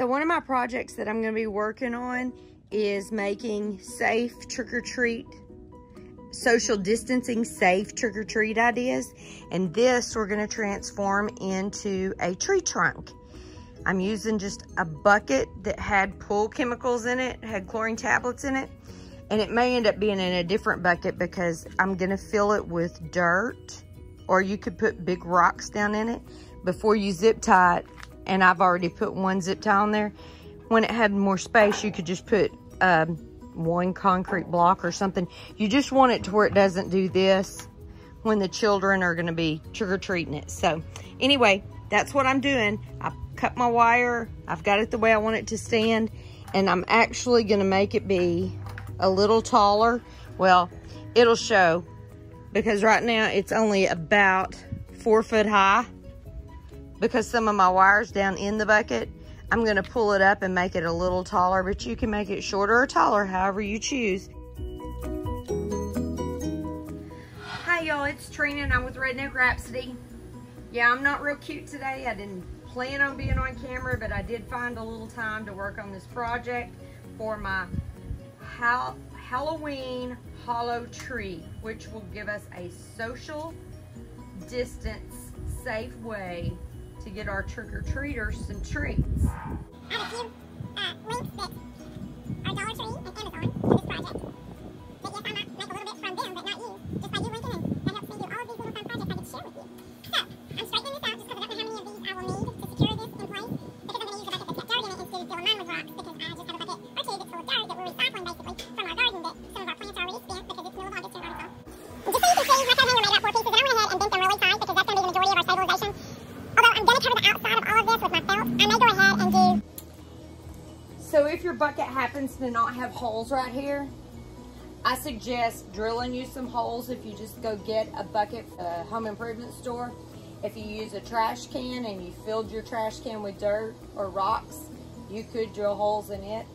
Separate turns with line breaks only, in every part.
So one of my projects that I'm going to be working on is making safe trick-or-treat, social distancing safe trick-or-treat ideas. And this we're going to transform into a tree trunk. I'm using just a bucket that had pool chemicals in it, had chlorine tablets in it. And it may end up being in a different bucket because I'm going to fill it with dirt, or you could put big rocks down in it before you zip tie it. And I've already put one zip tie on there. When it had more space, you could just put one concrete block or something. You just want it to where it doesn't do this when the children are going to be trick-or-treating it. So anyway, that's what I'm doing. I cut my wire. I've got it the way I want it to stand. And I'm actually going to make it be a little taller. Well, it'll show because right now it's only about 4 foot high. Because some of my wire's down in the bucket, I'm going to pull it up and make it a little taller, but you can make it shorter or taller, however you choose. Hi y'all, it's Trina and I'm with Redneck Rhapsody. Yeah, I'm not real cute today. I didn't plan on being on camera, but I did find a little time to work on this project for my Halloween hollow tree, which will give us a social distance safe way to get our trick-or-treaters some treats.
I have a few links that are Dollar Tree and Amazon for this project. But yes, I might make a little bit from them, but not you. Just by you linking them, that helps me do all of these little fun projects I get to share with you. So, I'm straightening this out just because I don't know how many of these I will need to secure this in place. Because I'm going to use a bucket that's got dirt in it instead of filling mine with rocks, because I just have a bucket or two that's full of dirt that we're recycling basically from our garden that some of our plants are already spent because it's middle of August here in Arkansas. Just so you can see, my coat hanger made out 4 pieces, and I went ahead and bent them really tight because that's going to be the majority of our stabilization. Although I'm going to cover the outside of all of this with my felt, I may go ahead and do.
So if your bucket happens to not have holes right here, I suggest drilling you some holes if you just go get a bucket at a home improvement store. If you use a trash can and you filled your trash can with dirt or rocks, you could drill holes in it.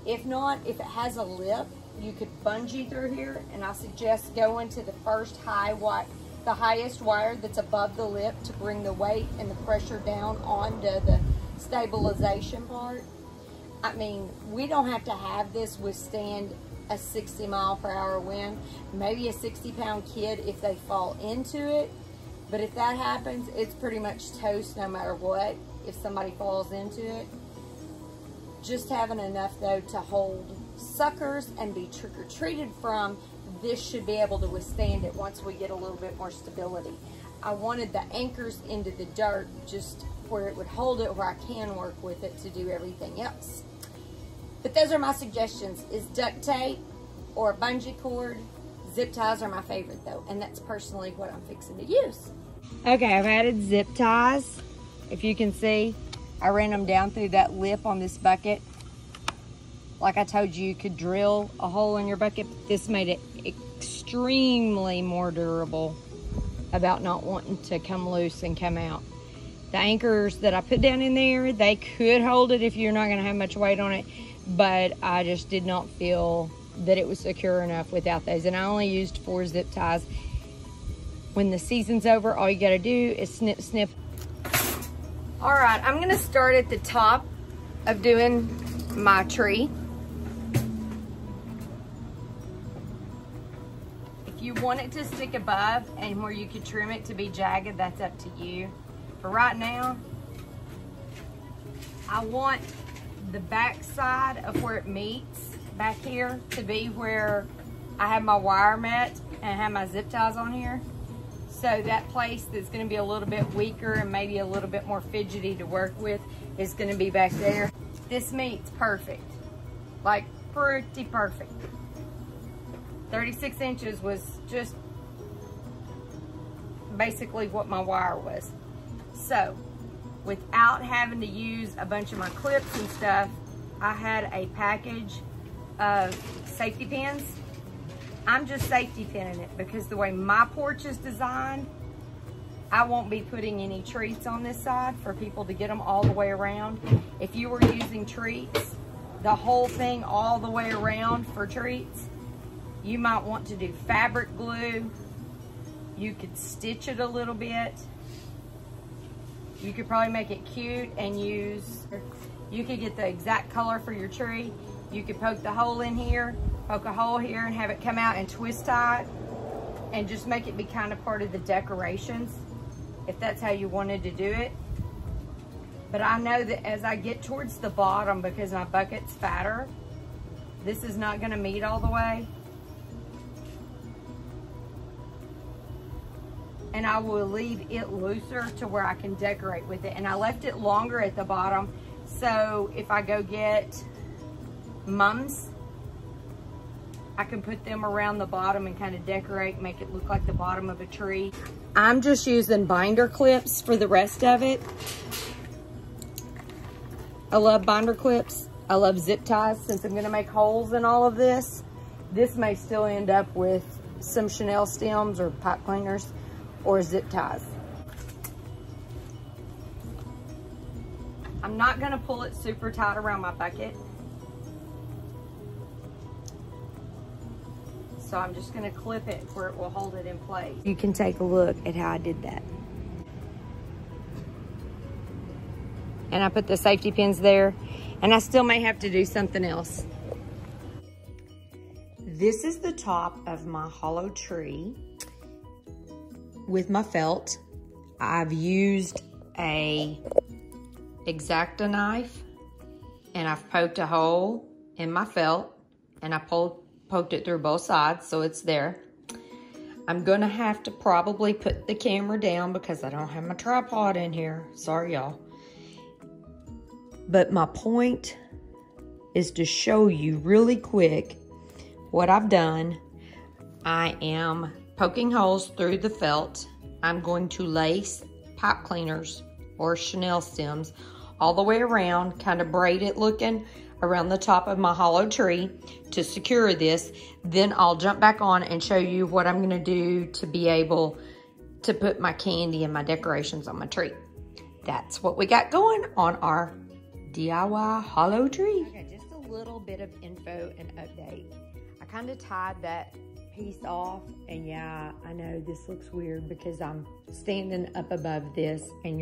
If not, if it has a lip, you could bungee through here, and I suggest going to the first the highest wire that's above the lip to bring the weight and the pressure down onto the stabilization part. I mean, we don't have to have this withstand a 60-mile-per-hour wind. Maybe a 60-pound kid if they fall into it. But if that happens, it's pretty much toast no matter what if somebody falls into it. Just having enough, though, to hold suckers and be trick-or-treated from, this should be able to withstand it once we get a little bit more stability. I wanted the anchors into the dirt just where it would hold it, where I can work with it to do everything else. But those are my suggestions, is duct tape or a bungee cord. Zip ties are my favorite though, and that's personally what I'm fixing to use. Okay, I've added zip ties. If you can see, I ran them down through that lip on this bucket. Like I told you, you could drill a hole in your bucket, but this made it extremely more durable about not wanting to come loose and come out. The anchors that I put down in there, they could hold it if you're not going to have much weight on it, but I just did not feel that it was secure enough without those, and I only used 4 zip ties. When the season's over, all you got to do is snip, snip. All right, I'm going to start at the top of doing my tree. If you want it to stick above and where you could trim it to be jagged, that's up to you. For right now, I want the back side of where it meets back here to be where I have my wire met and have my zip ties on here. So that place that's going to be a little bit weaker and maybe a little bit more fidgety to work with is going to be back there. This meets perfect, like pretty perfect. 36 inches was just basically what my wire was. So without having to use a bunch of my clips and stuff, I had a package of safety pins. I'm just safety pinning it because the way my porch is designed, I won't be putting any treats on this side for people to get them all the way around. If you were using treats, the whole thing all the way around for treats, you might want to do fabric glue. You could stitch it a little bit. You could probably make it cute and use You could get the exact color for your tree. You could poke the hole in here, poke a hole here, and have it come out and twist tie it, and just make it be kind of part of the decorations, if that's how you wanted to do it. But I know that as I get towards the bottom, because my bucket's fatter, this is not gonna meet all the way. And I will leave it looser to where I can decorate with it. And I left it longer at the bottom, so if I go get mums, I can put them around the bottom and kind of decorate, make it look like the bottom of a tree. I'm just using binder clips for the rest of it. I love binder clips. I love zip ties. Since I'm gonna make holes in all of this, this may still end up with some Chanel stems or pipe cleaners or zip ties. I'm not gonna pull it super tight around my bucket. So I'm just gonna clip it where it will hold it in place. You can take a look at how I did that. And I put the safety pins there, and I still may have to do something else. This is the top of my hollow tree with my felt. I've used a X-Acto knife, and I've poked a hole in my felt, and I poked it through both sides, so it's there. I'm gonna have to probably put the camera down because I don't have my tripod in here. Sorry, y'all. But my point is to show you really quick what I've done. I am poking holes through the felt. I'm going to lace pipe cleaners or Chanel stems all the way around, kind of braided looking around the top of my hollow tree to secure this. Then I'll jump back on and show you what I'm gonna do to be able to put my candy and my decorations on my tree. That's what we got going on our DIY hollow tree. Okay, just a little bit of info and update. I kind of tied that piece off, and yeah, I know this looks weird because I'm standing up above this and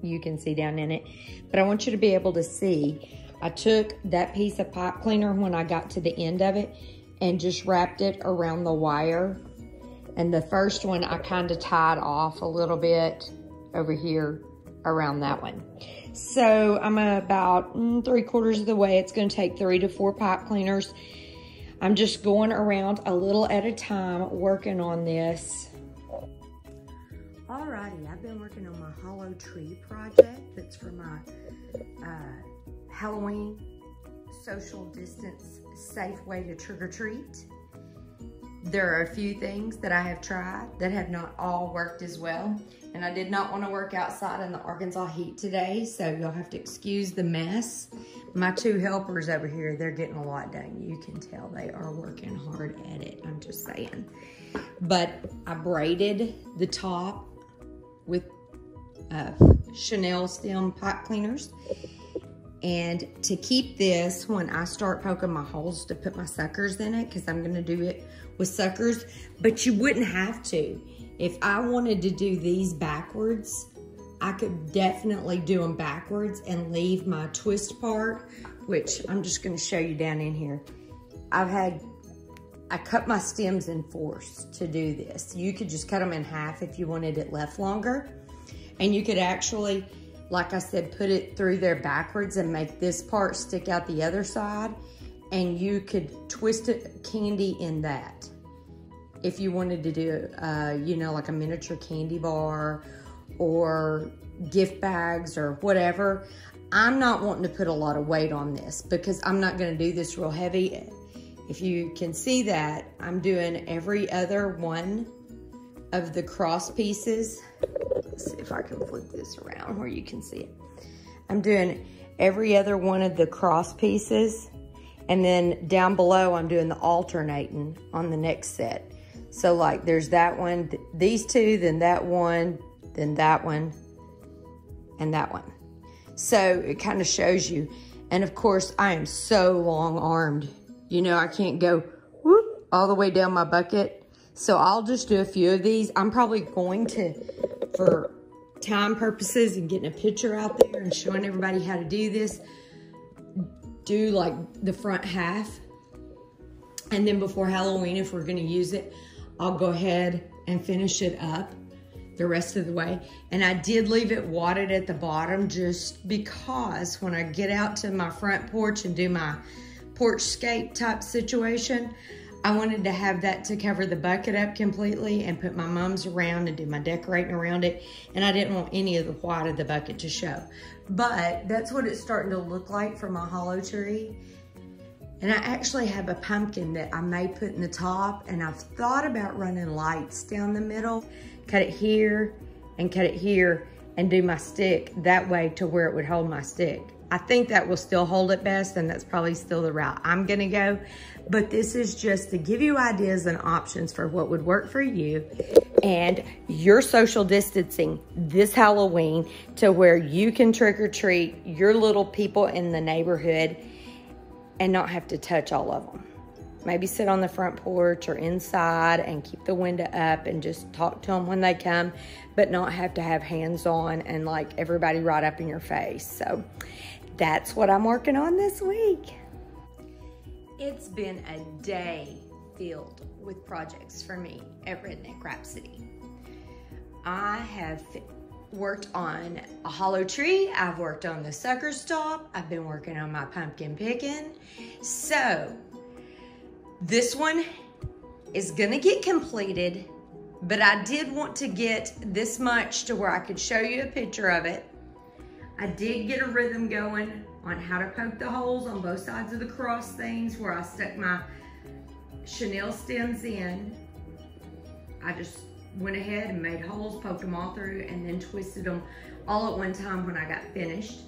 you can see down in it, but I want you to be able to see. I took that piece of pipe cleaner when I got to the end of it and just wrapped it around the wire. And the first one I kind of tied off a little bit over here around that one. So I'm about 3/4 of the way. It's gonna take 3 to 4 pipe cleaners. I'm just going around a little at a time working on this. Alrighty, I've been working on my hollow tree project. That's for my Halloween social distance safe way to trick or treat. There are a few things that I have tried that have not all worked as well. And I did not want to work outside in the Arkansas heat today, so you'll have to excuse the mess. My 2 helpers over here, they're getting a lot done. You can tell they are working hard at it, I'm just saying. But I braided the top with Chanel stem pipe cleaners. And to keep this, when I start poking my holes, to put my suckers in it, because I'm gonna do it with suckers, but you wouldn't have to. If I wanted to do these backwards, I could definitely do them backwards and leave my twist part, which I'm just gonna show you down in here. I cut my stems in 4s to do this. You could just cut them in half if you wanted it left longer. And you could actually, like I said, put it through there backwards and make this part stick out the other side. And you could twist it, candy in that. If you wanted to do, you know, like a miniature candy bar or gift bags or whatever. I'm not wanting to put a lot of weight on this because I'm not gonna do this real heavy. If you can see that, I'm doing every other one of the cross pieces. Let's see if I can flip this around where you can see it. I'm doing every other one of the cross pieces. And then down below, I'm doing the alternating on the next set. So like there's that one, these 2, then that one, and that one. So it kind of shows you. And of course, I am so long armed. You know, I can't go whoop all the way down my bucket. So I'll just do a few of these. I'm probably going to, for time purposes and getting a picture out there and showing everybody how to do this, do like the front half. And then before Halloween, if we're gonna use it, I'll go ahead and finish it up the rest of the way. And I did leave it wadded at the bottom just because when I get out to my front porch and do my porch scape type situation, I wanted to have that to cover the bucket up completely and put my mums around and do my decorating around it. And I didn't want any of the white of the bucket to show. But that's what it's starting to look like for my hollow tree. And I actually have a pumpkin that I may put in the top, and I've thought about running lights down the middle, cut it here and cut it here and do my stick that way to where it would hold my stick. I think that will still hold it best, and that's probably still the route I'm gonna go. But this is just to give you ideas and options for what would work for you and your social distancing this Halloween to where you can trick or treat your little people in the neighborhood and not have to touch all of them. Maybe sit on the front porch or inside and keep the window up and just talk to them when they come, but not have to have hands on and like everybody right up in your face. So that's what I'm working on this week. It's been a day filled with projects for me at Redneck Rhapsody. I have worked on a hollow tree. I've worked on the sucker stop. I've been working on my pumpkin picking. So this one is gonna get completed, but I did want to get this much to where I could show you a picture of it. I did get a rhythm going on how to poke the holes on both sides of the cross things where I stuck my chenille stems in. I just went ahead and made holes, poked them all through, and then twisted them all at one time when I got finished.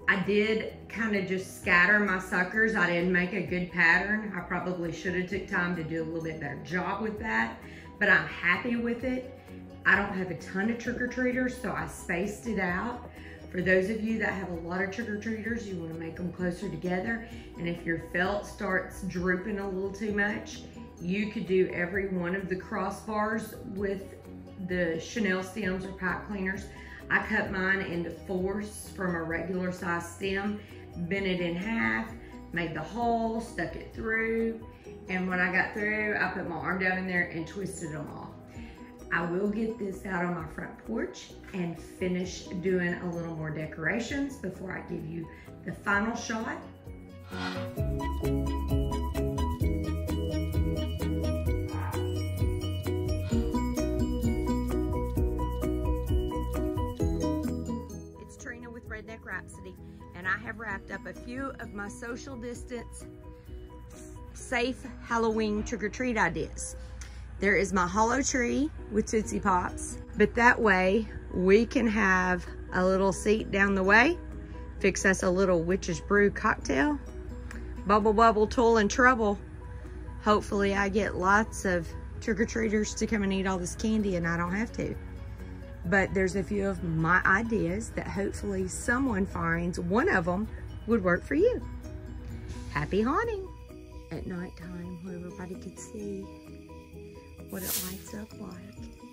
I did kind of just scatter my suckers. I didn't make a good pattern. I probably should have took time to do a little bit better job with that, but I'm happy with it. I don't have a ton of trick-or-treaters, so I spaced it out. For those of you that have a lot of trick-or-treaters, you want to make them closer together. And if your felt starts drooping a little too much, you could do every one of the crossbars with the chenille stems or pipe cleaners. I cut mine into fourths from a regular size stem, bent it in half, made the hole, stuck it through, and when I got through, I put my arm down in there and twisted them off. I will get this out on my front porch and finish doing a little more decorations before I give you the final shot. Redneck Rhapsody, and I have wrapped up a few of my social distance safe Halloween trick-or-treat ideas. There is my hollow tree with Tootsie Pops, but that way we can have a little seat down the way, fix us a little witch's brew cocktail, bubble bubble tool and trouble. Hopefully I get lots of trick-or-treaters to come and eat all this candy and I don't have to. But there's a few of my ideas that hopefully someone finds one of them would work for you. Happy haunting at nighttime where everybody could see what it lights up like.